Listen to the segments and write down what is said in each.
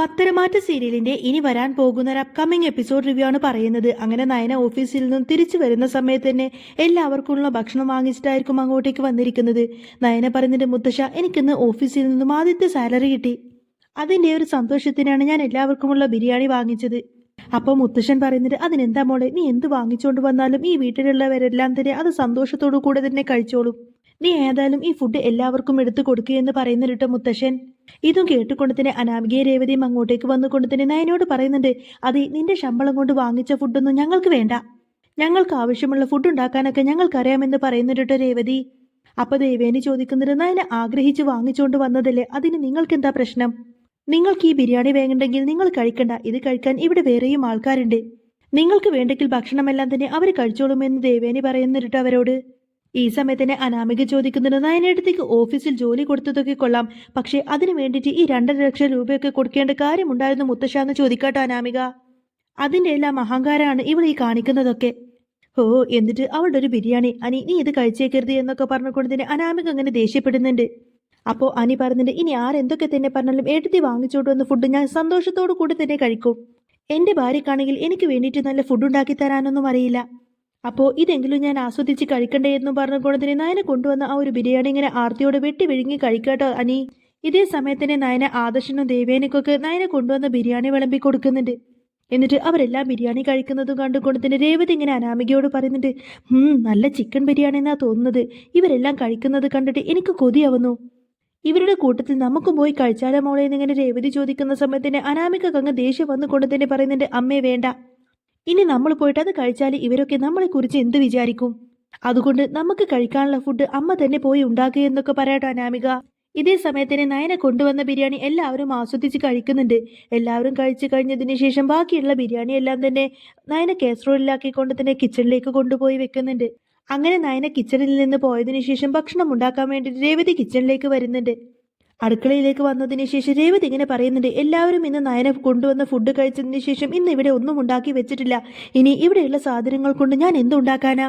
പത്തരമാറ്റ സീരിയലിന്റെ ഇനി വരാൻ പോകുന്ന ഒരു അപ്കമിംഗ് എപ്പിസോഡ് റിവ്യൂ ആണ് പറയുന്നത്. അങ്ങനെ നയന ഓഫീസിൽ നിന്നും തിരിച്ചു വരുന്ന സമയത്ത് തന്നെ എല്ലാവർക്കുള്ള ഭക്ഷണം വാങ്ങിച്ചിട്ടായിരിക്കും അങ്ങോട്ടേക്ക് വന്നിരിക്കുന്നത്. നയന പറയുന്നുണ്ട്, മുത്തശ്ശ, എനിക്കിന്ന് ഓഫീസിൽ നിന്നും ആദ്യത്തെ സാലറി കിട്ടി. അതിന്റെ ഒരു സന്തോഷത്തിനാണ് ഞാൻ എല്ലാവർക്കുമുള്ള ബിരിയാണി വാങ്ങിച്ചത്. അപ്പോൾ മുത്തശ്ശൻ പറയുന്നുണ്ട്, അതിനെന്താ മോളെ, നീ എന്ത് വാങ്ങിച്ചുകൊണ്ട് വന്നാലും ഈ വീട്ടിലുള്ളവരെല്ലാം തന്നെ അത് സന്തോഷത്തോടു കൂടെ തന്നെ കഴിച്ചോളും. നീ ഏതായാലും ഈ ഫുഡ് എല്ലാവർക്കും എടുത്തു കൊടുക്കുകയെന്ന് പറയുന്നുണ്ട് മുത്തശ്ശൻ. ഇതും കേട്ടുകൊണ്ട് തന്നെ അനാമികയും രേവതിയും അങ്ങോട്ടേക്ക് വന്നുകൊണ്ട് തന്നെ നയനോട് പറയുന്നുണ്ട്, അതെ, നിന്റെ ശമ്പളം കൊണ്ട് വാങ്ങിച്ച ഫുഡൊന്നും ഞങ്ങൾക്ക് വേണ്ട. ഞങ്ങൾക്ക് ആവശ്യമുള്ള ഫുഡ് ഉണ്ടാക്കാനൊക്കെ ഞങ്ങൾക്കറിയാമെന്ന് പറയുന്നുണ്ട് രേവതി. അപ്പൊ ദേവേനി ചോദിക്കുന്നത്, നയന ആഗ്രഹിച്ച് വാങ്ങിച്ചുകൊണ്ട് വന്നതല്ലേ, അതിന് നിങ്ങൾക്ക് എന്താ പ്രശ്നം? നിങ്ങൾക്ക് ഈ ബിരിയാണി വേണ്ടെങ്കിൽ നിങ്ങൾ കഴിക്കണ്ട, ഇത് കഴിക്കാൻ ഇവിടെ വേറെയും ആൾക്കാരുണ്ട്. നിങ്ങൾക്ക് വേണ്ടെങ്കിൽ ഭക്ഷണമെല്ലാം തന്നെ അവർ കഴിച്ചോളുമെന്ന് ദേവേനി പറയുന്നുണ്ട് അവരോട്. ഈ സമയത്തിന് അനാമിക ചോദിക്കുന്നത്, നയനടുത്തേക്ക് ഓഫീസിൽ ജോലി കൊടുത്തതൊക്കെ കൊള്ളാം, പക്ഷെ അതിനു വേണ്ടിയിട്ട് ഈ 2.5 ലക്ഷം രൂപയൊക്കെ കൊടുക്കേണ്ട കാര്യമുണ്ടായിരുന്നു മുത്തശ്ശാന്ന് ചോദിക്കാട്ടോ അനാമിക. അതിന്റെ എല്ലാം അഹങ്കാരമാണ് ഇവൾ ഈ കാണിക്കുന്നതൊക്കെ. ഓ, എന്നിട്ട് അവളുടെ ഒരു ബിരിയാണി, അനി നീ ഇത് കഴിച്ചേക്കരുത് എന്നൊക്കെ പറഞ്ഞുകൊണ്ട് തന്നെ അനാമിക അങ്ങനെ ദേഷ്യപ്പെടുന്നുണ്ട്. അപ്പോൾ അനി പറയുന്നുണ്ട്, ഇനി ആരെന്തൊക്കെ തന്നെ പറഞ്ഞാലും എടുത്തി വാങ്ങിച്ചോണ്ട് വന്ന ഫുഡ് ഞാൻ സന്തോഷത്തോടു കൂടി തന്നെ കഴിക്കും. എന്റെ ഭാര്യക്കാണെങ്കിൽ എനിക്ക് വേണ്ടിയിട്ട് നല്ല ഫുഡ് ഉണ്ടാക്കി തരാനൊന്നും അറിയില്ല. അപ്പോൾ ഇതെങ്കിലും ഞാൻ ആസ്വദിച്ച് കഴിക്കണ്ടേ എന്നും പറഞ്ഞുകൊണ്ട് തന്നെ നയന കൊണ്ടുവന്ന ആ ഒരു ബിരിയാണി ഇങ്ങനെ ആർത്തിയോടെ വെട്ടി വിഴുങ്ങി കഴിക്കാട്ടോ അനി. ഇതേ സമയത്തിന് നയന ആദർശനും ദേവേനിക്കൊക്കെ നയന കൊണ്ടുവന്ന ബിരിയാണി വിളമ്പി കൊടുക്കുന്നുണ്ട്. എന്നിട്ട് അവരെല്ലാം ബിരിയാണി കഴിക്കുന്നതും കണ്ടുകൊണ്ട് തന്നെ രേവതി ഇങ്ങനെ അനാമികയോട് പറയുന്നുണ്ട്, നല്ല ചിക്കൻ ബിരിയാണി എന്നാ തോന്നുന്നത്. ഇവരെല്ലാം കഴിക്കുന്നത് കണ്ടിട്ട് എനിക്ക് കൊതിയാവുന്നു. ഇവരുടെ കൂട്ടത്തിൽ നമുക്കും പോയി കഴിച്ചാലോ മോളെ എന്നിങ്ങനെ രേവതി ചോദിക്കുന്ന സമയത്തിന് അനാമിക അങ്ങ് ദേഷ്യം വന്നുകൊണ്ട് തന്നെ പറയുന്നുണ്ട്, അമ്മേ വേണ്ട, ഇനി നമ്മൾ പോയിട്ട് അത് കഴിച്ചാൽ ഇവരൊക്കെ നമ്മളെ കുറിച്ച് എന്ത് വിചാരിക്കും? അതുകൊണ്ട് നമുക്ക് കഴിക്കാനുള്ള ഫുഡ് അമ്മ തന്നെ പോയി ഉണ്ടാക്കുക എന്നൊക്കെ പറയാട്ടോ അനാമിക. ഇതേ സമയത്തിന് നയന കൊണ്ടുവന്ന ബിരിയാണി എല്ലാവരും ആസ്വദിച്ച് കഴിക്കുന്നുണ്ട്. എല്ലാവരും കഴിച്ചു കഴിഞ്ഞതിന് ശേഷം ബാക്കിയുള്ള ബിരിയാണി എല്ലാം തന്നെ നയന കാസറോളിലാക്കിക്കൊണ്ട് തന്നെ കിച്ചണിലേക്ക് കൊണ്ടുപോയി വെക്കുന്നുണ്ട്. അങ്ങനെ നയന കിച്ചണിൽ നിന്ന് പോയതിനു ശേഷം ഭക്ഷണം ഉണ്ടാക്കാൻ വേണ്ടി രേവതി കിച്ചണിലേക്ക് വരുന്നുണ്ട്. അടുക്കളയിലേക്ക് വന്നതിന് ശേഷം രേവതി ഇങ്ങനെ പറയുന്നുണ്ട്, എല്ലാവരും ഇന്ന് നയന കൊണ്ടുവന്ന ഫുഡ് കഴിച്ചതിന് ശേഷം ഇന്ന് ഇവിടെ ഒന്നും ഉണ്ടാക്കി വെച്ചിട്ടില്ല. ഇനി ഇവിടെയുള്ള സാധനങ്ങൾ കൊണ്ട് ഞാൻ എന്തുണ്ടാക്കാനാ?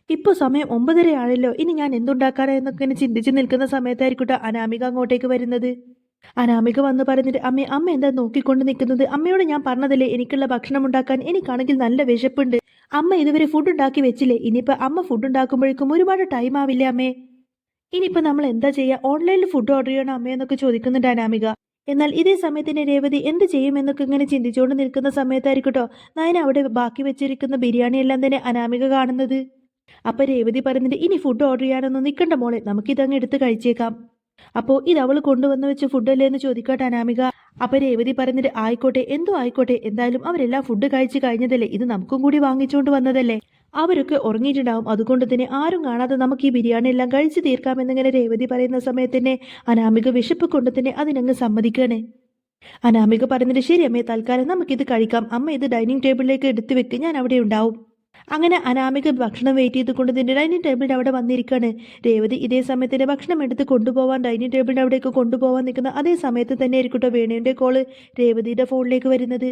ഇപ്പോൾ സമയം 9:30 ആണല്ലോ, ഇനി ഞാൻ എന്തുണ്ടാക്കാനാ എന്നൊക്കെ ചിന്തിച്ച് നിൽക്കുന്ന സമയത്തായിരിക്കട്ടെ അനാമിക അങ്ങോട്ടേക്ക് വരുന്നത്. അനാമിക വന്ന് പറഞ്ഞിട്ട്, അമ്മ എന്താ നോക്കിക്കൊണ്ട് നിൽക്കുന്നത്? അമ്മയോട് ഞാൻ പറഞ്ഞതല്ലേ എനിക്കുള്ള ഭക്ഷണം ഉണ്ടാക്കാൻ. എനിക്കാണെങ്കിൽ നല്ല വിശപ്പുണ്ട്. അമ്മ ഇതുവരെ ഫുഡ് ഉണ്ടാക്കി വെച്ചില്ലേ? ഇനിയിപ്പോൾ അമ്മ ഫുഡ് ഉണ്ടാക്കുമ്പോഴേക്കും ഒരുപാട് ടൈം ആവില്ലേ അമ്മേ? ഇനിയിപ്പോൾ നമ്മൾ എന്താ ചെയ്യുക? ഓൺലൈനിൽ ഫുഡ് ഓർഡർ ചെയ്യണോ അമ്മയെന്നൊക്കെ ചോദിക്കുന്നുണ്ട് അനാമിക. എന്നാൽ ഇതേ സമയത്തിന് രേവതി എന്ത് ചെയ്യുമെന്നൊക്കെ ഇങ്ങനെ ചിന്തിച്ചുകൊണ്ട് നിൽക്കുന്ന സമയത്തായിരിക്കട്ടോ നയന അവിടെ ബാക്കി വെച്ചിരിക്കുന്ന ബിരിയാണി എല്ലാം തന്നെ അനാമിക കാണുന്നത്. അപ്പൊ രേവതി പറയുന്നുണ്ട്, ഇനി ഫുഡ് ഓർഡർ ചെയ്യാനൊന്നും നിൽക്കണ്ട മോളെ, നമുക്കിതങ്ങ് എടുത്ത് കഴിച്ചേക്കാം. അപ്പോൾ ഇത് അവൾ കൊണ്ടുവന്ന് വെച്ച ഫുഡല്ലേ എന്ന് ചോദിക്കട്ടെ അനാമിക. അപ്പൊ രേവതി പറയുന്നുണ്ട്, ആയിക്കോട്ടെ, എന്തോ ആയിക്കോട്ടെ, എന്തായാലും അവരെല്ലാം ഫുഡ് കഴിച്ച് കഴിഞ്ഞതല്ലേ, ഇത് നമുക്കും കൂടി വാങ്ങിച്ചുകൊണ്ട് വന്നതല്ലേ. അവരൊക്കെ ഉറങ്ങിയിട്ടുണ്ടാവും, അതുകൊണ്ട് തന്നെ ആരും കാണാതെ നമുക്ക് ഈ ബിരിയാണി എല്ലാം കഴിച്ചു തീർക്കാമെന്നിങ്ങനെ രേവതി പറയുന്ന സമയത്ത് തന്നെ അനാമിക വിശപ്പ് കൊണ്ട് തന്നെ അതിനങ്ങ് സമ്മതിക്കണേ. അനാമിക പറയുന്നുണ്ട്, ശരി അമ്മേ, തൽക്കാലം നമുക്കിത് കഴിക്കാം. അമ്മ ഇത് ഡൈനിങ് ടേബിളിലേക്ക് എടുത്തു വെക്ക്, ഞാൻ അവിടെ ഉണ്ടാവും. അങ്ങനെ അനാമിക ഭക്ഷണം വെയിറ്റ് ചെയ്തുകൊണ്ട് തന്നെ ഡൈനിങ് ടേബിളിൻ്റെ അവിടെ വന്നിരിക്കുകയാണ്. രേവതി ഇതേ സമയത്തിന് ഭക്ഷണം എടുത്ത് കൊണ്ടുപോകാൻ ഡൈനിങ് ടേബിളിൻ്റെ അവിടേക്ക് കൊണ്ടുപോകാൻ നിൽക്കുന്ന അതേ സമയത്ത് തന്നെ ആയിരിക്കട്ടോ വേണുവിൻ്റെ കോള് രേവതിയുടെ ഫോണിലേക്ക് വരുന്നത്.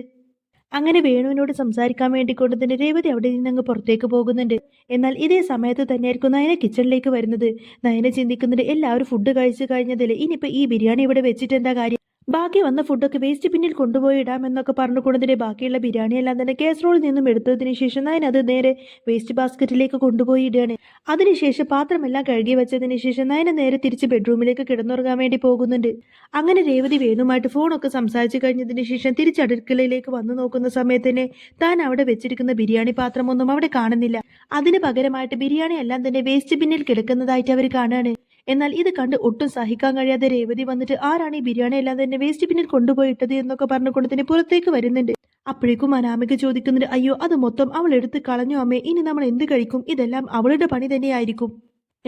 അങ്ങനെ വേണുവിനോട് സംസാരിക്കാൻ വേണ്ടിക്കൊണ്ട് തന്നെ രേവതി അവിടെ നിന്നങ്ങ് പുറത്തേക്ക് പോകുന്നുണ്ട്. എന്നാൽ ഇതേ സമയത്ത് തന്നെയായിരിക്കും നയന കിച്ചണിലേക്ക് വരുന്നത്. നയന ചിന്തിക്കുന്നുണ്ട്, എല്ലാവരും ഫുഡ് കഴിച്ചു കഴിഞ്ഞതല്ലേ, ഇനിയിപ്പോൾ ഈ ബിരിയാണി ഇവിടെ വെച്ചിട്ട് എന്താ കാര്യം? ബാക്കി വന്ന ഫുഡൊക്കെ വേസ്റ്റ് പിന്നിൽ കൊണ്ടുപോയി ഇടാമെന്നൊക്കെ പറഞ്ഞുകൊണ്ടതിൻ്റെ ബാക്കിയുള്ള ബിരിയാണി എല്ലാം തന്നെ കാസറോളിൽ നിന്നും എടുത്തതിന് ശേഷം നയൻ അത് നേരെ വേസ്റ്റ് ബാസ്ക്കറ്റിലേക്ക് കൊണ്ടുപോയി ഇടുകയാണ്. അതിനുശേഷം പാത്രമെല്ലാം കഴുകി വെച്ചതിന് ശേഷം നയന നേരെ തിരിച്ച് ബെഡ്റൂമിലേക്ക് കിടന്നുറങ്ങാൻ വേണ്ടി പോകുന്നുണ്ട്. അങ്ങനെ രേവതി വേണുമായിട്ട് ഫോണൊക്കെ സംസാരിച്ചു കഴിഞ്ഞതിന് ശേഷം തിരിച്ച് അടുക്കളയിലേക്ക് വന്നു നോക്കുന്ന സമയത്ത് തന്നെ താൻ അവിടെ വെച്ചിരിക്കുന്ന ബിരിയാണി പാത്രമൊന്നും അവിടെ കാണുന്നില്ല. അതിന് പകരമായിട്ട് ബിരിയാണി എല്ലാം തന്നെ വേസ്റ്റ് പിന്നിൽ കിടക്കുന്നതായിട്ട് അവർ കാണുകയാണ്. എന്നാൽ ഇത് കണ്ട് ഒട്ടും സഹിക്കാൻ കഴിയാതെ രേവതി വന്നിട്ട്, ആരാണ് ഈ ബിരിയാണി എല്ലാം തന്നെ വേസ്റ്റ് പിന്നിൽ കൊണ്ടുപോയിട്ടത് എന്നൊക്കെ പറഞ്ഞുകൊണ്ട് തന്നെ പുറത്തേക്ക് വരുന്നുണ്ട്. അപ്പോഴേക്കും അനാമിക ചോദിക്കുന്നുണ്ട്, അയ്യോ, അത് മൊത്തം അവൾ എടുത്ത് കളഞ്ഞു അമ്മേ, ഇനി നമ്മൾ എന്ത് കഴിക്കും? ഇതെല്ലാം അവളുടെ പണി തന്നെയായിരിക്കും.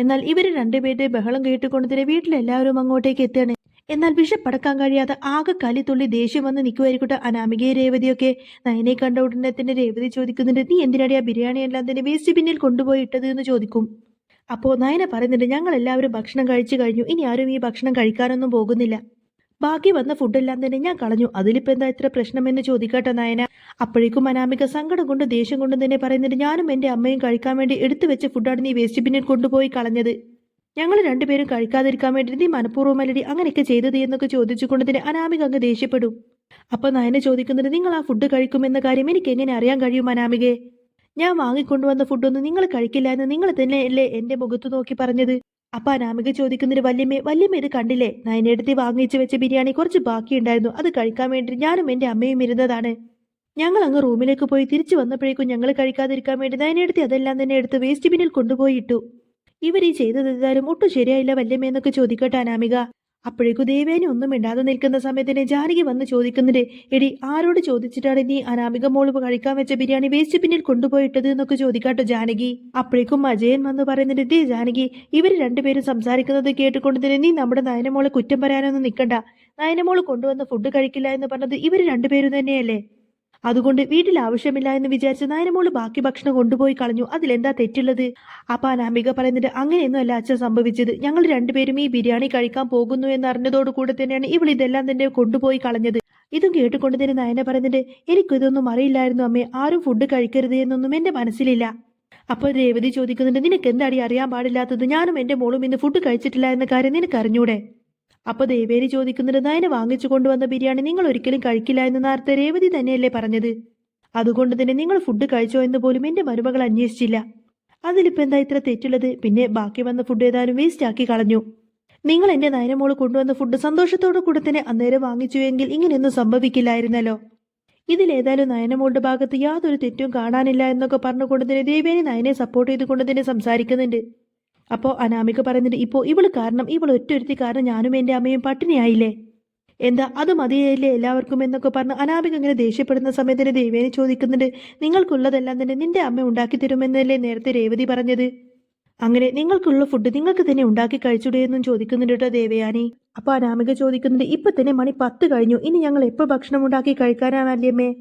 എന്നാൽ ഇവർ രണ്ടുപേരുടെ ബഹളം കേട്ടുകൊണ്ട് തന്നെ വീട്ടിലെല്ലാവരും അങ്ങോട്ടേക്ക് എത്തുകയാണ്. എന്നാൽ വിഷപ്പടക്കാൻ കഴിയാതെ ആകെ കലിത്തുള്ളി ദേഷ്യം വന്ന് നിൽക്കുമായിരിക്കട്ടെ അനാമികയെ രേവതിയൊക്കെ. നയനെ കണ്ട ഉടനെ തന്നെ രേവതി ചോദിക്കുന്നുണ്ട്, നീ എന്തിനാണ് ആ ബിരിയാണി എല്ലാം തന്നെ വേസ്റ്റ് പിന്നിൽ കൊണ്ടുപോയി ഇട്ടത് എന്ന് ചോദിക്കും. അപ്പോൾ നയന പറയുന്നുണ്ട്, ഞങ്ങൾ എല്ലാവരും ഭക്ഷണം കഴിച്ചു കഴിഞ്ഞു, ഇനി ആരും ഈ ഭക്ഷണം കഴിക്കാനൊന്നും പോകുന്നില്ല. ബാക്കി വന്ന ഫുഡെല്ലാം തന്നെ ഞാൻ കളഞ്ഞു, അതിലിപ്പോൾ എന്താ ഇത്ര പ്രശ്നമെന്ന് ചോദിക്കട്ടെ നയന. അപ്പോഴേക്കും അനാമിക സങ്കടം കൊണ്ട് ദേഷ്യം കൊണ്ട് തന്നെ പറയുന്നുണ്ട്, ഞാനും എൻ്റെ അമ്മയും കഴിക്കാൻ വേണ്ടി എടുത്തു വെച്ച ഫുഡാണ് നീ വേസ്റ്റ് പിന്നിൽ കൊണ്ടുപോയി കളഞ്ഞത്. ഞങ്ങൾ രണ്ടുപേരും കഴിക്കാതിരിക്കാൻ വേണ്ടി നീ മനഃപൂർവ്വമല്ലടി അങ്ങനെയൊക്കെ ചെയ്തത് എന്നൊക്കെ ചോദിച്ചുകൊണ്ട് തന്നെ അനാമിക അങ്ങ് ദേഷ്യപ്പെടും. അപ്പൊ നയന ചോദിക്കുന്നത്, നിങ്ങൾ ആ ഫുഡ് കഴിക്കുമെന്ന കാര്യം എനിക്ക് എങ്ങനെ അറിയാൻ കഴിയും അനാമികയെ? ഞാൻ വാങ്ങിക്കൊണ്ടുവന്ന ഫുഡൊന്നും നിങ്ങൾ കഴിക്കില്ല എന്ന് നിങ്ങൾ തന്നെയല്ലേ എന്റെ മുഖത്ത് നോക്കി പറഞ്ഞത്? അപ്പൊ അനാമിക ചോദിക്കുന്നത്, വല്യമ്മ ഇത് കണ്ടില്ലേ? നയനെടുത്ത് വാങ്ങിച്ചു വെച്ച ബിരിയാണി കുറച്ച് ബാക്കിയുണ്ടായിരുന്നു. അത് കഴിക്കാൻ വേണ്ടി ഞാനും എന്റെ അമ്മയും ഇരുന്നതാണ്. ഞങ്ങൾ അങ്ങ് റൂമിലേക്ക് പോയി തിരിച്ചു വന്നപ്പോഴേക്കും ഞങ്ങൾ കഴിക്കാതിരിക്കാൻ വേണ്ടി നയനെടുത്ത് അതെല്ലാം തന്നെ എടുത്ത് വേസ്റ്റ് ബിന്നിൽ കൊണ്ടുപോയി ഇട്ടു. ഇവർ ഈ ചെയ്തതെന്തായാലും ഒട്ടും ശരിയായില്ല വല്യമ്മയെന്നൊക്കെ ചോദിക്കട്ടെ അനാമിക. അപ്പോഴേക്കും ദേവേനെ ഒന്നും മിണ്ടാതെ നിൽക്കുന്ന സമയത്തിന് ജാനകി വന്ന് ചോദിക്കുന്നുണ്ട്, എടി ആരോട് ചോദിച്ചിട്ടാണ് നീ അനാമിക മോള് കഴിക്കാൻ വെച്ച ബിരിയാണി വേസ്റ്റ് പിന്നിൽ കൊണ്ടുപോയിട്ടത് എന്നൊക്കെ ചോദിക്കാട്ടോ ജാനകി. അപ്പോഴേക്കും അജയൻ വന്ന് പറയുന്നുണ്ട്, ദേ ജാനകി, ഇവർ രണ്ടുപേരും സംസാരിക്കുന്നത് കേട്ടുകൊണ്ട് തന്നെ നീ നമ്മുടെ നയനമോളെ കുറ്റം പറയാനൊന്നും നിൽക്കണ്ട. നയനമോള് കൊണ്ടുവന്ന ഫുഡ് കഴിക്കില്ല എന്ന് പറഞ്ഞത് ഇവർ രണ്ടുപേരും തന്നെയല്ലേ? അതുകൊണ്ട് വീട്ടിൽ ആവശ്യമില്ല എന്ന് വിചാരിച്ച് നയനമോള് ബാക്കി ഭക്ഷണം കൊണ്ടുപോയി കളഞ്ഞു. അതിലെന്താ തെറ്റുള്ളത്? അപ്പൊ അനാമിക പറയുന്നുണ്ട്, അങ്ങനെയൊന്നും അല്ല അച്ഛൻ സംഭവിച്ചത്. ഞങ്ങൾ രണ്ടുപേരും ഈ ബിരിയാണി കഴിക്കാൻ പോകുന്നു എന്ന് അറിഞ്ഞതോടുകൂടെ തന്നെയാണ് ഇവൾ ഇതെല്ലാം തന്നെ കൊണ്ടുപോയി കളഞ്ഞത്. ഇതും കേട്ടുകൊണ്ട് തന്നെ നയന പറയുന്നുണ്ട്, എനിക്കിതൊന്നും അറിയില്ലായിരുന്നു അമ്മേ. ആരും ഫുഡ് കഴിക്കരുത് എന്നൊന്നും എന്റെ മനസ്സിലില്ല. അപ്പോൾ രേവതി ചോദിക്കുന്നുണ്ട്, നിനക്ക് എന്താടി അറിയാൻ പാടില്ലാത്തത്? ഞാനും എന്റെ മോളും ഇന്ന് ഫുഡ് കഴിച്ചിട്ടില്ല എന്ന കാര്യം നിനക്ക് അറിഞ്ഞൂടെ? അപ്പൊ ദേവേരി ചോദിക്കുന്നുണ്ട്, നയന വാങ്ങിച്ചു കൊണ്ടുവന്ന ബിരിയാണി നിങ്ങൾ ഒരിക്കലും കഴിക്കില്ല എന്ന് നേരത്തെ രേവതി തന്നെയല്ലേ പറഞ്ഞത്? അതുകൊണ്ട് തന്നെ നിങ്ങൾ ഫുഡ് കഴിച്ചോ എന്ന് പോലും എന്റെ മരുമകൾ അന്വേഷിച്ചില്ല. അതിലിപ്പോ എന്താ ഇത്ര തെറ്റുള്ളത്? പിന്നെ ബാക്കി വന്ന ഫുഡ് ഏതായാലും വേസ്റ്റ് ആക്കി കളഞ്ഞു. നിങ്ങൾ എന്റെ നയനമോള് കൊണ്ടുവന്ന ഫുഡ് സന്തോഷത്തോടു കൂടെ തന്നെ അന്നേരം വാങ്ങിച്ചു എങ്കിൽ ഇങ്ങനെയൊന്നും സംഭവിക്കില്ലായിരുന്നല്ലോ. ഇതിലേതായാലും നയനമോളുടെ ഭാഗത്ത് യാതൊരു തെറ്റും കാണാനില്ല എന്നൊക്കെ പറഞ്ഞുകൊണ്ട് തന്നെ ദേവേനി നയനെ സപ്പോർട്ട് ചെയ്തുകൊണ്ട് തന്നെ സംസാരിക്കുന്നുണ്ട്. അപ്പോൾ അനാമിക പറയുന്നുണ്ട്, ഇപ്പോൾ ഇവള് കാരണം, ഇവൾ ഒറ്റൊരുത്തി കാരണം ഞാനും എൻ്റെ അമ്മയും പട്ടിണിയായില്ലേ? എന്താ അത് മതിയല്ലേ എല്ലാവർക്കും എന്നൊക്കെ പറഞ്ഞ് അനാമിക ഇങ്ങനെ ദേഷ്യപ്പെടുന്ന സമയത്തിന് ദേവേനി ചോദിക്കുന്നുണ്ട്, നിങ്ങൾക്കുള്ളതെല്ലാം തന്നെ നിന്റെ അമ്മ ഉണ്ടാക്കി തരുമെന്നല്ലേ നേരത്തെ രേവതി പറഞ്ഞത്? അങ്ങനെ നിങ്ങൾക്കുള്ള ഫുഡ് നിങ്ങൾക്ക് തന്നെ ഉണ്ടാക്കി കഴിച്ചൂടെ എന്നും ചോദിക്കുന്നുണ്ട് കേട്ടോ ദേവയാനി. അപ്പൊ അനാമിക ചോദിക്കുന്നുണ്ട്, ഇപ്പൊ തന്നെ മണി 10 കഴിഞ്ഞു. ഇനി ഞങ്ങൾ എപ്പോൾ ഭക്ഷണം ഉണ്ടാക്കി കഴിക്കാനാ വല്യമ്മേ?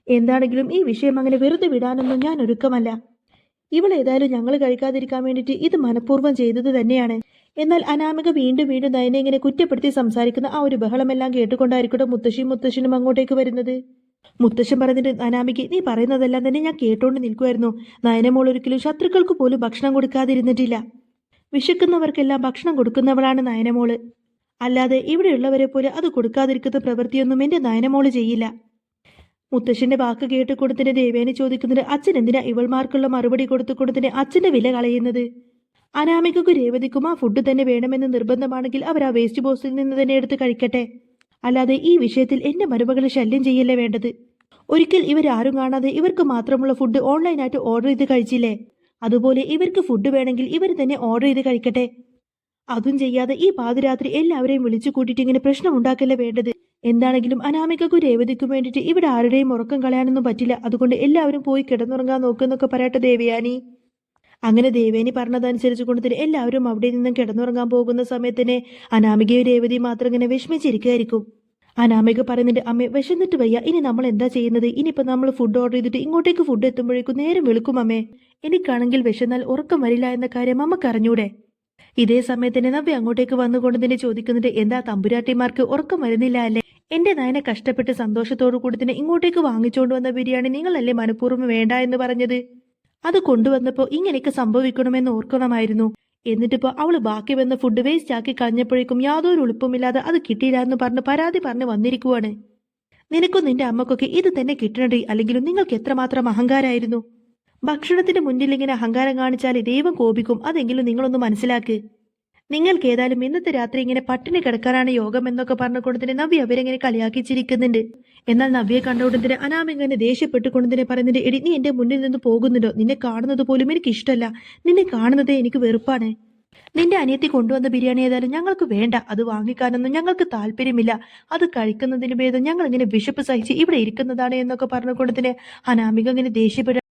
എന്താണെങ്കിലും ഈ വിഷയം അങ്ങനെ വെറുതെ വിടാനൊന്നും ഞാൻ ഒരുക്കമല്ല. ഇവളേതായാലും ഞങ്ങൾ കഴിക്കാതിരിക്കാൻ വേണ്ടിയിട്ട് ഇത് മനഃപൂർവ്വം ചെയ്തത് തന്നെയാണ്. എന്നാൽ അനാമിക വീണ്ടും വീണ്ടും നയനെ ഇങ്ങനെ കുറ്റപ്പെടുത്തി സംസാരിക്കുന്ന ആ ഒരു ബഹളമെല്ലാം കേട്ടുകൊണ്ടായിരിക്കട്ടെ മുത്തശ്ശനും അങ്ങോട്ടേക്ക് വരുന്നത്. മുത്തശ്ശൻ പറഞ്ഞിട്ട്, അനാമിക നീ പറയുന്നതെല്ലാം തന്നെ ഞാൻ കേട്ടോണ്ട് നിൽക്കുമായിരുന്നു. നയനമോൾ ഒരിക്കലും ശത്രുക്കൾക്ക് പോലും ഭക്ഷണം കൊടുക്കാതിരുന്നിട്ടില്ല. വിശക്കുന്നവർക്കെല്ലാം ഭക്ഷണം കൊടുക്കുന്നവളാണ് നയനമോള്. അല്ലാതെ ഇവിടെയുള്ളവരെ പോലെ അത് കൊടുക്കാതിരിക്കുന്ന പ്രവൃത്തിയൊന്നും എന്റെ നയനമോള് ചെയ്യില്ല. മുത്തശ്ശന്റെ വാക്ക് കേട്ടുകൊടുത്തിന് ദേവേനെ ചോദിക്കുന്നത്, അച്ഛൻ എന്തിനാ ഇവൾമാർക്കുള്ള മറുപടി കൊടുത്തുകൊടുത്തിന് അച്ഛന്റെ വില കളയുന്നത്? അനാമികക്കും രേവതിക്കും ആ ഫുഡ് തന്നെ വേണമെന്ന് നിർബന്ധമാണെങ്കിൽ അവർ ആ വേസ്റ്റ് ബോക്സിൽ നിന്ന് തന്നെ എടുത്ത് കഴിക്കട്ടെ. അല്ലാതെ ഈ വിഷയത്തിൽ എന്റെ മരുമകളെ ശല്യം ചെയ്യല്ലേ വേണ്ടത്. ഒരിക്കൽ ഇവരാരും കാണാതെ ഇവർക്ക് മാത്രമുള്ള ഫുഡ് ഓൺലൈനായിട്ട് ഓർഡർ ചെയ്ത് കഴിച്ചില്ലേ? അതുപോലെ ഇവർക്ക് ഫുഡ് വേണമെങ്കിൽ ഇവർ തന്നെ ഓർഡർ ചെയ്ത് കഴിക്കട്ടെ. അതും ചെയ്യാതെ ഈ പാതിരാത്രി എല്ലാവരെയും വിളിച്ചു കൂട്ടിയിട്ട് ഇങ്ങനെ പ്രശ്നം ഉണ്ടാക്കല്ലേ വേണ്ടത്. എന്താണെങ്കിലും അനാമികക്കും രേവതിക്കും വേണ്ടിയിട്ട് ഇവിടെ ആരുടെയും ഉറക്കം കളയാനൊന്നും പറ്റില്ല. അതുകൊണ്ട് എല്ലാവരും പോയി കിടന്നുറങ്ങാൻ നോക്കുന്നൊക്കെ പറയട്ടെ ദേവയാനി. അങ്ങനെ ദേവേനി പറഞ്ഞതനുസരിച്ച് കൊണ്ടുതന്നെ എല്ലാവരും അവിടെ നിന്നും കിടന്നുറങ്ങാൻ പോകുന്ന സമയത്തിന് അനാമികയും രേവതിയും മാത്രം ഇങ്ങനെ വിഷമിച്ചിരിക്കുകയായിരിക്കും. അനാമിക പറയുന്നുണ്ട്, അമ്മേ വിശന്നിട്ട് വയ്യ, ഇനി നമ്മൾ എന്താ ചെയ്യുന്നത്? ഇനിയിപ്പോൾ നമ്മൾ ഫുഡ് ഓർഡർ ചെയ്തിട്ട് ഇങ്ങോട്ടേക്ക് ഫുഡ് എത്തുമ്പോഴേക്കും നേരം വെളുക്കും അമ്മേ. എനിക്കാണെങ്കിൽ വിശന്നാൽ ഉറക്കം വരില്ല എന്ന കാര്യം അമ്മക്ക് അറിഞ്ഞൂടെ? ഇതേ സമയത്തിന് നവ്യ അങ്ങോട്ടേക്ക് വന്നുകൊണ്ട് തന്നെ ചോദിക്കുന്നുണ്ട്, എന്താ തമ്പുരാട്ടിമാർക്ക് ഉറക്കം വരുന്നില്ല അല്ലേ? എന്റെ നയനെ കഷ്ടപ്പെട്ട് സന്തോഷത്തോടു കൂടി തന്നെ ഇങ്ങോട്ടേക്ക് വാങ്ങിച്ചുകൊണ്ട് വന്ന ബിരിയാണി നിങ്ങളല്ലേ മനഃപൂർവ്വം വേണ്ട എന്ന് പറഞ്ഞത്? അത് കൊണ്ടുവന്നപ്പോൾ ഇങ്ങനെയൊക്കെ സംഭവിക്കണമെന്ന് ഓർക്കണമായിരുന്നു. എന്നിട്ടിപ്പോൾ അവള് ബാക്കി വന്ന ഫുഡ് വേസ്റ്റ് ആക്കി കളഞ്ഞപ്പോഴേക്കും യാതൊരു എളുപ്പമില്ലാതെ അത് കിട്ടിയില്ല എന്ന് പറഞ്ഞ് പരാതി പറഞ്ഞ് വന്നിരിക്കുവാണ്. നിനക്കും നിന്റെ അമ്മക്കൊക്കെ ഇത് തന്നെ കിട്ടണേ, അല്ലെങ്കിലും നിങ്ങൾക്ക് എത്രമാത്രം അഹങ്കാരമായിരുന്നു. ഭക്ഷണത്തിന് മുന്നിൽ ഇങ്ങനെ അഹങ്കാരം കാണിച്ചാൽ ദൈവം കോപിക്കും. അതെങ്കിലും നിങ്ങളൊന്ന് മനസ്സിലാക്ക്. നിങ്ങൾക്ക് ഏതായാലും ഇന്നത്തെ രാത്രി ഇങ്ങനെ പട്ടിണി കിടക്കാനാണ് യോഗം എന്നൊക്കെ പറഞ്ഞുകൊണ്ടതിന് നവ്യ അവരെങ്ങനെ കളിയാക്കിച്ചിരിക്കുന്നുണ്ട്. എന്നാൽ നവ്യെ കണ്ടുകൊണ്ടതിന് അനാമിങ്ങനെ ദേഷ്യപ്പെട്ടുകൊണ്ടതിനെ പറയുന്നുണ്ട്, എടി നീ എന്റെ മുന്നിൽ നിന്ന് പോകുന്നുണ്ടോ? നിന്നെ കാണുന്നത് പോലും എനിക്ക് ഇഷ്ടമല്ല. നിന്നെ കാണുന്നതേ എനിക്ക് വെറുപ്പാണ്. നിന്റെ അനിയത്തി കൊണ്ടുവന്ന ബിരിയാണി ഏതായാലും ഞങ്ങൾക്ക് വേണ്ട. അത് വാങ്ങിക്കാനൊന്നും ഞങ്ങൾക്ക് താല്പര്യമില്ല. അത് കഴിക്കുന്നതിന് ഭേദം ഞങ്ങൾ ഇങ്ങനെ വിശപ്പ് സഹിച്ച് ഇവിടെ ഇരിക്കുന്നതാണ് എന്നൊക്കെ പറഞ്ഞുകൊണ്ടതിന് അനാമിക ഇങ്ങനെ ദേഷ്യപ്പെടുക.